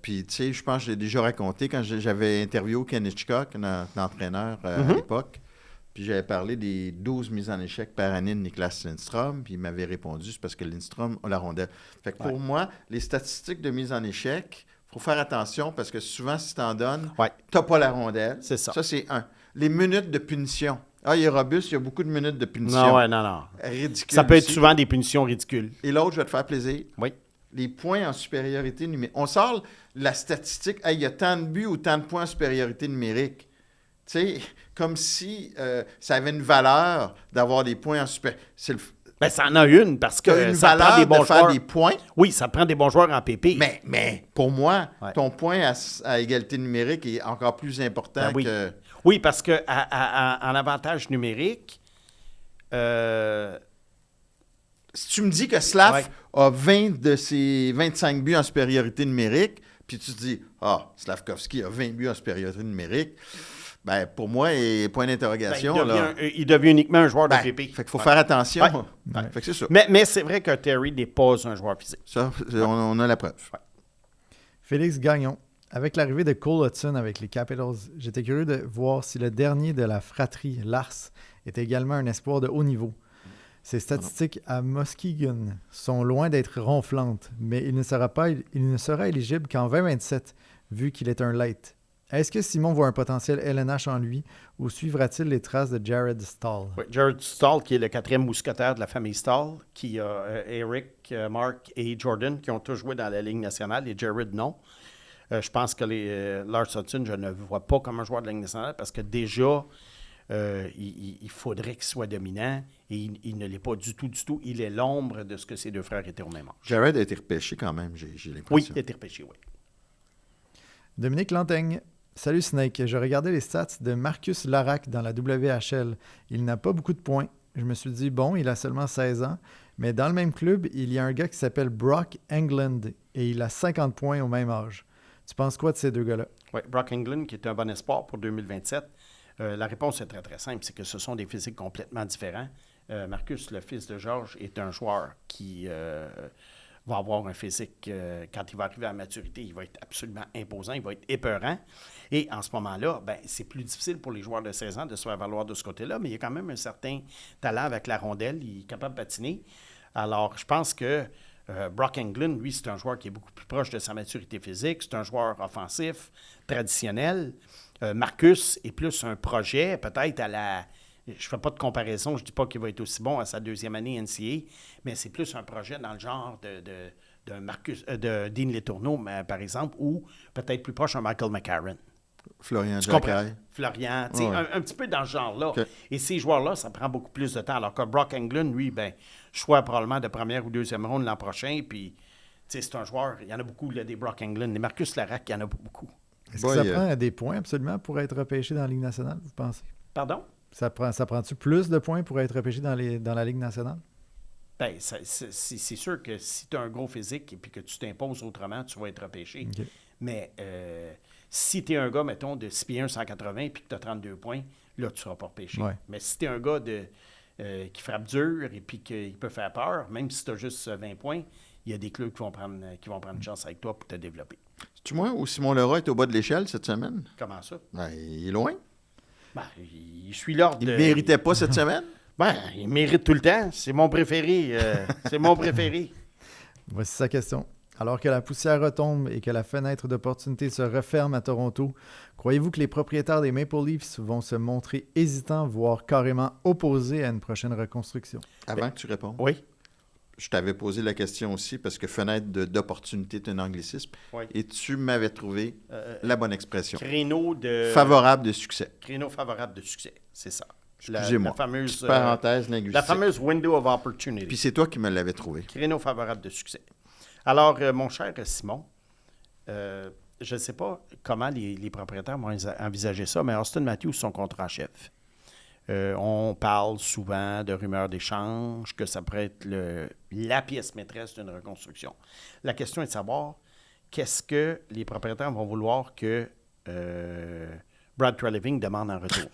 Puis, tu sais, je pense que je l'ai déjà raconté quand j'avais interviewé Ken Hitchcock, notre entraîneur à l'époque. Puis j'avais parlé des 12 mises en échec par année de Niklas Lindstrom. Puis il m'avait répondu, c'est parce que Lindstrom a la rondelle. Fait que pour moi, les statistiques de mise en échec, il faut faire attention parce que souvent, si tu en donnes, tu n'as pas la rondelle. C'est ça. Ça, c'est un. Les minutes de punition. Ah, il est robuste, il y a beaucoup de minutes de punition. Non. Ridicule. Ça peut être aussi. souvent des punitions ridicules. Et l'autre, je vais te faire plaisir. Oui. Les points en supériorité numérique. On sort la statistique, il y a tant de buts ou tant de points en supériorité numérique. Tu sais, comme si ça avait une valeur d'avoir des points en supériorité. Ben, ça en a une parce que une ça prend valeur des bons de faire joueurs. des points. Oui, ça prend des bons joueurs en PP. Mais pour moi, ton point à égalité numérique est encore plus important que... Oui, parce qu'en avantage numérique... Si tu me dis que Slav a 20 de ses 25 buts en supériorité numérique, puis tu te dis, Slavkovski a 20 buts en supériorité numérique, ben pour moi, point d'interrogation. Il devient uniquement un joueur de PP. Fait qu'il faut faire attention. Fait que c'est ça. Mais c'est vrai que Terry n'est pas un joueur physique. Ça, on a la preuve. Félix Gagnon. Avec l'arrivée de Cole Hudson avec les Capitals, j'étais curieux de voir si le dernier de la fratrie, Lars, est également un espoir de haut niveau. Ses statistiques à Muskegon sont loin d'être ronflantes, mais il ne sera éligible qu'en 2027, vu qu'il est un late. Est-ce que Simon voit un potentiel LNH en lui ou suivra-t-il les traces de Jared Stahl? Oui, Jared Stahl, qui est le 4e mousquetaire de la famille Stahl, qui a Eric, Mark et Jordan, qui ont tous joué dans la Ligue nationale, et Jared non. Je pense que Lars Hudson, je ne le vois pas comme un joueur de la Ligue nationale parce que déjà, il faudrait qu'il soit dominant et il ne l'est pas du tout. Il est l'ombre de ce que ses deux frères étaient au même âge. Jared a été repêché quand même, j'ai l'impression. Oui, il a été repêché, oui. Dominique Lantaigne. Salut Snake, je regardais les stats de Marcus Larac dans la WHL. Il n'a pas beaucoup de points. Je me suis dit, bon, il a seulement 16 ans, mais dans le même club, il y a un gars qui s'appelle Brock Englund et il a 50 points au même âge. Tu penses quoi de ces deux gars-là? Oui, Brock Englund, qui est un bon espoir pour 2027. La réponse est très, très simple. C'est que ce sont des physiques complètement différents. Marcus, le fils de Georges, est un joueur qui va avoir un physique, quand il va arriver à la maturité, il va être absolument imposant, il va être épeurant. Et en ce moment-là, c'est plus difficile pour les joueurs de 16 ans de se faire valoir de ce côté-là, mais il y a quand même un certain talent avec la rondelle. Il est capable de patiner. Alors, je pense que Brock Englund, lui, c'est un joueur qui est beaucoup plus proche de sa maturité physique. C'est un joueur offensif, traditionnel. Marcus est plus un projet, peut-être à la... Je ne fais pas de comparaison, je ne dis pas qu'il va être aussi bon à sa deuxième année NCAA, mais c'est plus un projet dans le genre de Dean Letourneau, par exemple, ou peut-être plus proche un Michael McCarron. Florian Jacquet. Florian, un petit peu dans ce genre-là. Okay. Et ces joueurs-là, ça prend beaucoup plus de temps. Alors que Brock Englund, lui, choix probablement de première ou deuxième ronde l'an prochain. Puis, c'est un joueur, il y en a beaucoup, là, des Brock Englund. Les Marcus Larac, il y en a beaucoup. Est-ce que ça prend des points absolument pour être repêché dans la Ligue nationale, vous pensez? Pardon? Ça prend-tu plus de points pour être repêché dans la Ligue nationale? C'est sûr que si tu as un gros physique et puis que tu t'imposes autrement, tu vas être repêché. Okay. Mais si tu es un gars, mettons, de 6 pieds 1, 180 et que tu as 32 points, là, tu ne seras pas repêché. Ouais. Mais si tu es un gars qui frappe dur et puis qui peut faire peur, même si tu as juste 20 points, il y a des clubs qui vont prendre une chance avec toi pour te développer. C'est-tu moi ou Simon Leroy est au bas de l'échelle cette semaine? Comment ça? Il est loin. Je suis l'ordre Il ne méritait pas cette semaine? Il mérite tout le temps. C'est mon préféré. C'est mon préféré. Voici sa question. Alors que la poussière retombe et que la fenêtre d'opportunité se referme à Toronto, croyez-vous que les propriétaires des Maple Leafs vont se montrer hésitants, voire carrément opposés à une prochaine reconstruction? Avant que tu répondes. Oui. Je t'avais posé la question aussi parce que fenêtre d'opportunité est un anglicisme. Oui. Et tu m'avais trouvé la bonne expression. Créneau de... Favorable de succès. Créneau favorable de succès, c'est ça. Excusez-moi. La fameuse... parenthèse linguistique. La fameuse window of opportunity. Puis c'est toi qui me l'avais trouvé. Créneau favorable de succès. Alors, mon cher Simon, je ne sais pas comment les propriétaires vont envisager ça, mais Auston Matthews, son contrat achève. On parle souvent de rumeurs d'échange, que ça pourrait être la pièce maîtresse d'une reconstruction. La question est de savoir qu'est-ce que les propriétaires vont vouloir que Brad Treliving demande en retour.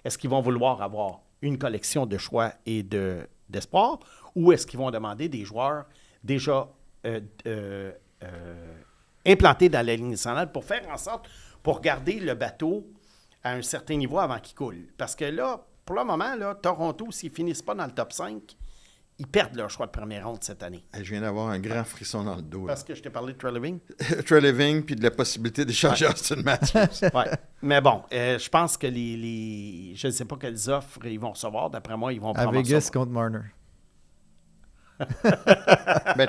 Est-ce qu'ils vont vouloir avoir une collection de choix et d'espoir ou est-ce qu'ils vont demander des joueurs déjà implanté dans la Ligue nationale pour faire en sorte, pour garder le bateau à un certain niveau avant qu'il coule. Parce que là, pour le moment, là, Toronto, s'ils ne finissent pas dans le top 5, ils perdent leur choix de première ronde cette année. Je viens d'avoir un grand frisson dans le dos. Parce que je t'ai parlé de Treliving. Treliving, puis de la possibilité d'échanger Austin Matthews. Ouais. Mais bon, je pense que je ne sais pas quelles offres ils vont recevoir. D'après moi, ils vont À prendre Vegas ça. contre Marner.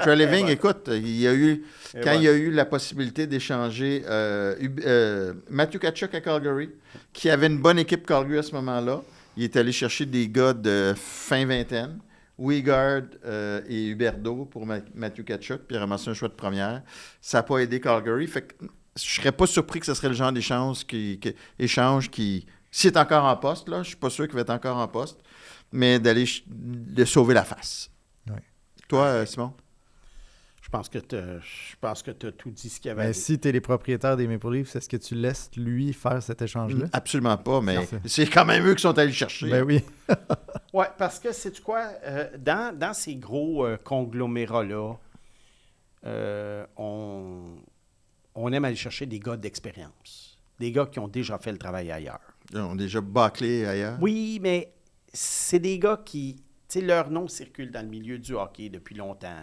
Treliving, écoute, il y a eu, quand voilà. il y a eu la possibilité d'échanger Matthew Tkachuk à Calgary, qui avait une bonne équipe Calgary à ce moment-là, il est allé chercher des gars de fin vingtaine, Weigard et Huberdeau pour Matthew Tkachuk, puis il a ramassé un choix de première. Ça n'a pas aidé Calgary. Fait que je ne serais pas surpris que ce serait le genre d'échange qui s'il est encore en poste, là, je ne suis pas sûr qu'il va être encore en poste, mais de sauver la face. Ouais. Toi, Simon? Je pense que tu as tout dit ce qu'il y avait. Mais si tu es les propriétaires des Maple Leafs, est-ce que tu laisses lui faire cet échange-là? Absolument pas, mais Parfait. c'est quand même eux qui sont allés le chercher. Ben oui. Oui, parce que, sais-tu quoi? Dans ces gros conglomérats-là, on aime aller chercher des gars d'expérience. Des gars qui ont déjà fait le travail ailleurs. Ils ont déjà bâclé ailleurs. Oui, mais c'est des gars qui... Tu sais, leur nom circule dans le milieu du hockey depuis longtemps.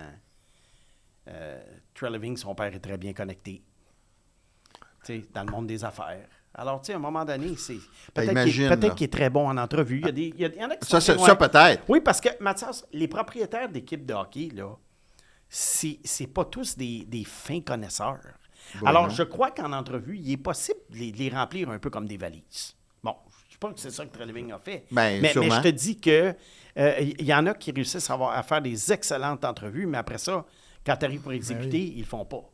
Treliving, son père est très bien connecté. Tu sais, dans le monde des affaires. Alors, tu sais, à un moment donné, c'est... Peut-être qu'il est très bon en entrevue. Il y en a qui sont Ça peut-être. Oui, parce que, Mathias, les propriétaires d'équipes de hockey, là, c'est pas tous des fins connaisseurs. Bon, alors, non. je crois qu'en entrevue, il est possible de les remplir un peu comme des valises. Bon, je ne sais pas que c'est ça que Treliving a fait. Ben, mais sûrement. je te dis que il y en a qui réussissent à faire des excellentes entrevues, mais après ça, quand tu arrives pour exécuter, ils le font pas.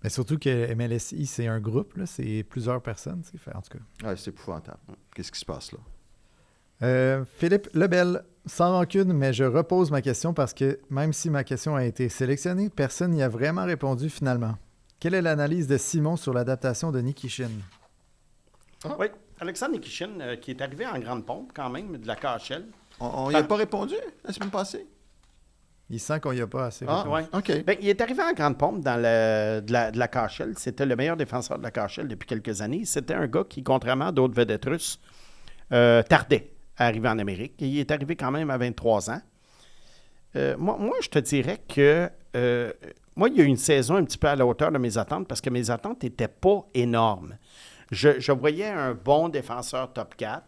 Mais surtout que MLSI, c'est un groupe, là, c'est plusieurs personnes. En tout cas. Ouais, c'est épouvantable. Qu'est-ce qui se passe là? Philippe Lebel, sans rancune, mais je repose ma question parce que même si ma question a été sélectionnée, personne n'y a vraiment répondu finalement. Quelle est l'analyse de Simon sur l'adaptation de Nikishin? Oui, Alexandre Nikishin, qui est arrivé en grande pompe quand même, de la KHL. On n'y a pas répondu la semaine passée? Il sent qu'on n'y a pas assez. Ah, Ouais. OK. Ben, il est arrivé en grande pompe de la KHL. C'était le meilleur défenseur de la KHL depuis quelques années. C'était un gars qui, contrairement à d'autres vedettes russes, tardait à arriver en Amérique. Il est arrivé quand même à 23 ans. Moi, je te dirais que moi, il y a eu une saison un petit peu à la hauteur de mes attentes parce que mes attentes n'étaient pas énormes. Je voyais un bon défenseur top 4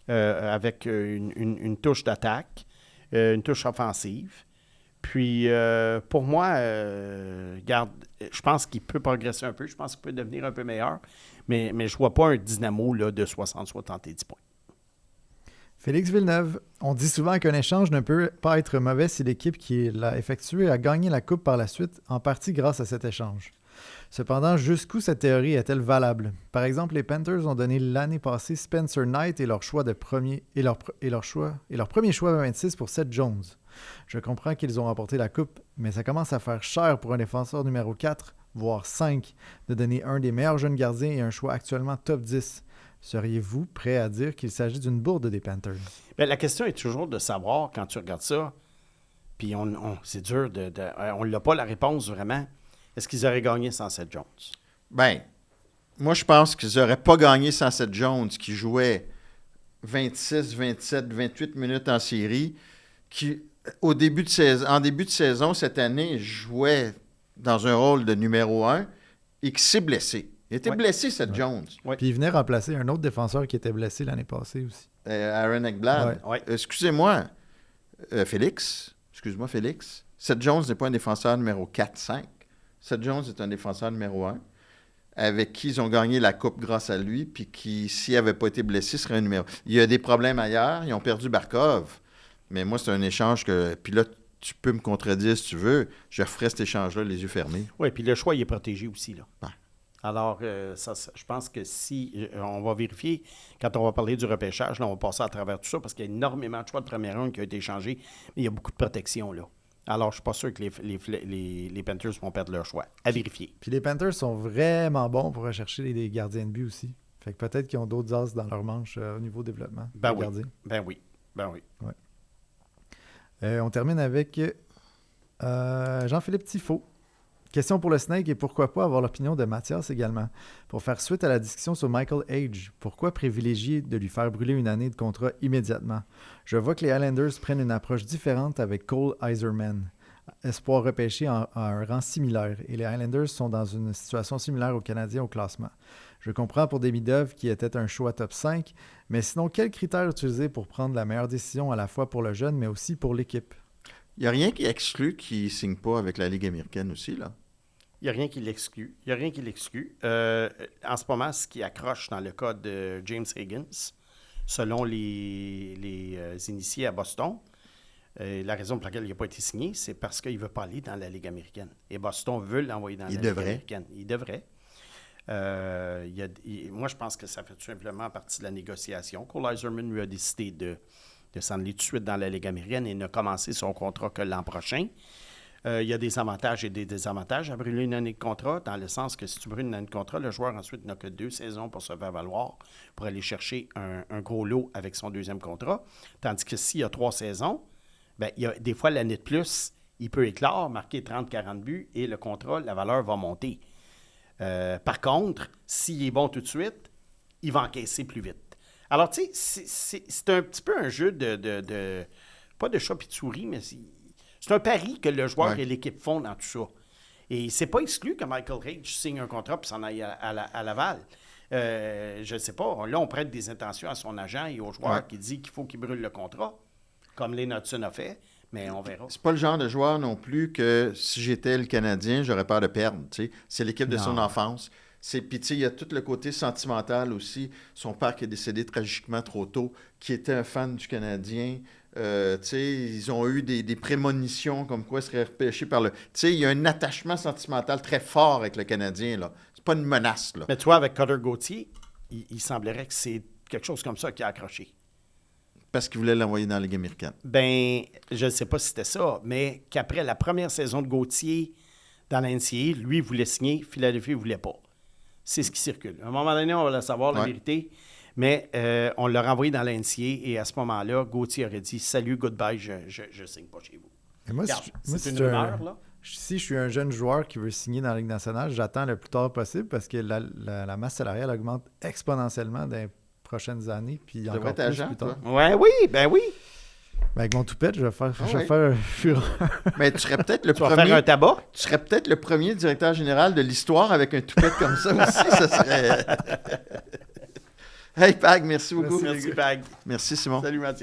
avec une touche d'attaque, une touche offensive. Puis, pour moi, regarde, je pense qu'il peut progresser un peu. Je pense qu'il peut devenir un peu meilleur. Mais je ne vois pas un dynamo là, de 60-70 points. Félix Villeneuve, on dit souvent qu'un échange ne peut pas être mauvais si l'équipe qui l'a effectué a gagné la Coupe par la suite, en partie grâce à cet échange. Cependant, jusqu'où cette théorie est-elle valable? Par exemple, les Panthers ont donné l'année passée Spencer Knight et leur premier choix 26 pour Seth Jones. Je comprends qu'ils ont remporté la Coupe, mais ça commence à faire cher pour un défenseur numéro 4, voire 5, de donner un des meilleurs jeunes gardiens et un choix actuellement top 10. Seriez-vous prêt à dire qu'il s'agit d'une bourde des Panthers? Bien, la question est toujours de savoir, quand tu regardes ça, puis c'est dur, on n'a pas la réponse vraiment. Est-ce qu'ils auraient gagné sans Seth Jones? Ben, moi, je pense qu'ils n'auraient pas gagné sans Seth Jones, qui jouait 26, 27, 28 minutes en série, qui, en début de saison, cette année, jouait dans un rôle de numéro 1 et qui s'est blessé. Il était blessé, Seth Jones. Ouais. Puis il venait remplacer un autre défenseur qui était blessé l'année passée aussi. Aaron Ekblad. Ouais. Excusez-moi, Félix. Excuse-moi, Félix. Seth Jones n'est pas un défenseur numéro 4-5. Seth Jones est un défenseur numéro 1 avec qui ils ont gagné la Coupe grâce à lui, puis qui, s'il n'avait pas été blessé, serait un numéro. Il y a des problèmes ailleurs. Ils ont perdu Barkov. Mais moi, c'est un échange que... Puis là, tu peux me contredire si tu veux. Je referais cet échange-là les yeux fermés. Oui, puis le choix, il est protégé aussi, là. Ouais. Alors, je pense que si on va vérifier, quand on va parler du repêchage, là, on va passer à travers tout ça parce qu'il y a énormément de choix de première ronde qui ont été échangés, mais il y a beaucoup de protection, là. Alors, je ne suis pas sûr que les Panthers vont perdre leur choix. À vérifier. Puis les Panthers sont vraiment bons pour rechercher des gardiens de but aussi. Fait que peut-être qu'ils ont d'autres as dans leur manche au niveau développement. Ben des oui. gardiens. Ben oui. Ben oui. On termine avec Jean-Philippe Tifo. Question pour le Snake et pourquoi pas avoir l'opinion de Mathias également. Pour faire suite à la discussion sur Michael Hage, pourquoi privilégier de lui faire brûler une année de contrat immédiatement? Je vois que les Islanders prennent une approche différente avec Cole Yzerman, espoir repêché à un rang similaire, et les Islanders sont dans une situation similaire aux Canadiens au classement. Je comprends pour Demidov qui était un choix top 5, mais sinon, quels critères utiliser pour prendre la meilleure décision à la fois pour le jeune, mais aussi pour l'équipe? Il n'y a rien qui exclut qu'il ne signe pas avec la Ligue américaine aussi, là. Il n'y a rien qui l'exclut. En ce moment, ce qui accroche dans le cas de James Higgins, selon les initiés à Boston, la raison pour laquelle il n'a pas été signé, c'est parce qu'il ne veut pas aller dans la Ligue américaine. Et Boston veut l'envoyer dans la Ligue américaine. Il devrait. Moi, je pense que ça fait tout simplement partie de la négociation. Cole Yzerman lui a décidé de s'en aller tout de suite dans la Ligue américaine et ne commencer son contrat que l'an prochain. Il y a des avantages et des désavantages à brûler une année de contrat, dans le sens que si tu brûles une année de contrat, le joueur ensuite n'a que 2 saisons pour se faire valoir, pour aller chercher un gros lot avec son deuxième contrat. Tandis que s'il y a 3 saisons, bien, il y a des fois l'année de plus, il peut éclore, marquer 30-40 buts et le contrat, la valeur va monter. Par contre, s'il est bon tout de suite, il va encaisser plus vite. Alors, tu sais, c'est un petit peu un jeu de pas de chat et de souris, mais c'est un pari que le joueur et l'équipe font dans tout ça. Et c'est pas exclu que Michael Hage signe un contrat et s'en aille à Laval. Je ne sais pas. Là, on prête des intentions à son agent et au joueur qui dit qu'il faut qu'il brûle le contrat, comme Lane Hutson a fait, mais on verra. C'est pas le genre de joueur non plus que si j'étais le Canadien, j'aurais peur de perdre. T'sais. C'est l'équipe de son enfance. Puis, tu sais, il y a tout le côté sentimental aussi. Son père qui est décédé tragiquement trop tôt, qui était un fan du Canadien. Tu sais, ils ont eu des prémonitions comme quoi ils seraient repêchés par le... Tu sais, il y a un attachement sentimental très fort avec le Canadien, là. C'est pas une menace, là. Mais tu vois, avec Cutter Gauthier, il semblerait que c'est quelque chose comme ça qui a accroché. Parce qu'il voulait l'envoyer dans la Ligue américaine. Ben, je ne sais pas si c'était ça, mais qu'après la première saison de Gauthier dans la NCAA, lui voulait signer, Philadelphie ne voulait pas. C'est ce qui circule. À un moment donné, on va la savoir, la vérité. Mais on l'a renvoyé dans la NCAA et à ce moment-là, Gauthier aurait dit « Salut, goodbye, je ne signe pas chez vous. » c'est une rumeur, là. Si je suis un jeune joueur qui veut signer dans la Ligue nationale, j'attends le plus tard possible parce que la masse salariale augmente exponentiellement dans les prochaines années. Puis encore être agent, plus tard. Oui. Ben avec mon toupette, je vais faire un fureur. Mais tu serais peut-être le premier. Tu vas faire un tabac? Tu serais peut-être le premier directeur général de l'histoire avec un toupette comme ça aussi. Ça serait... Hey, Pag, merci beaucoup. Merci, Pag. Merci, Simon. Salut, Mathieu.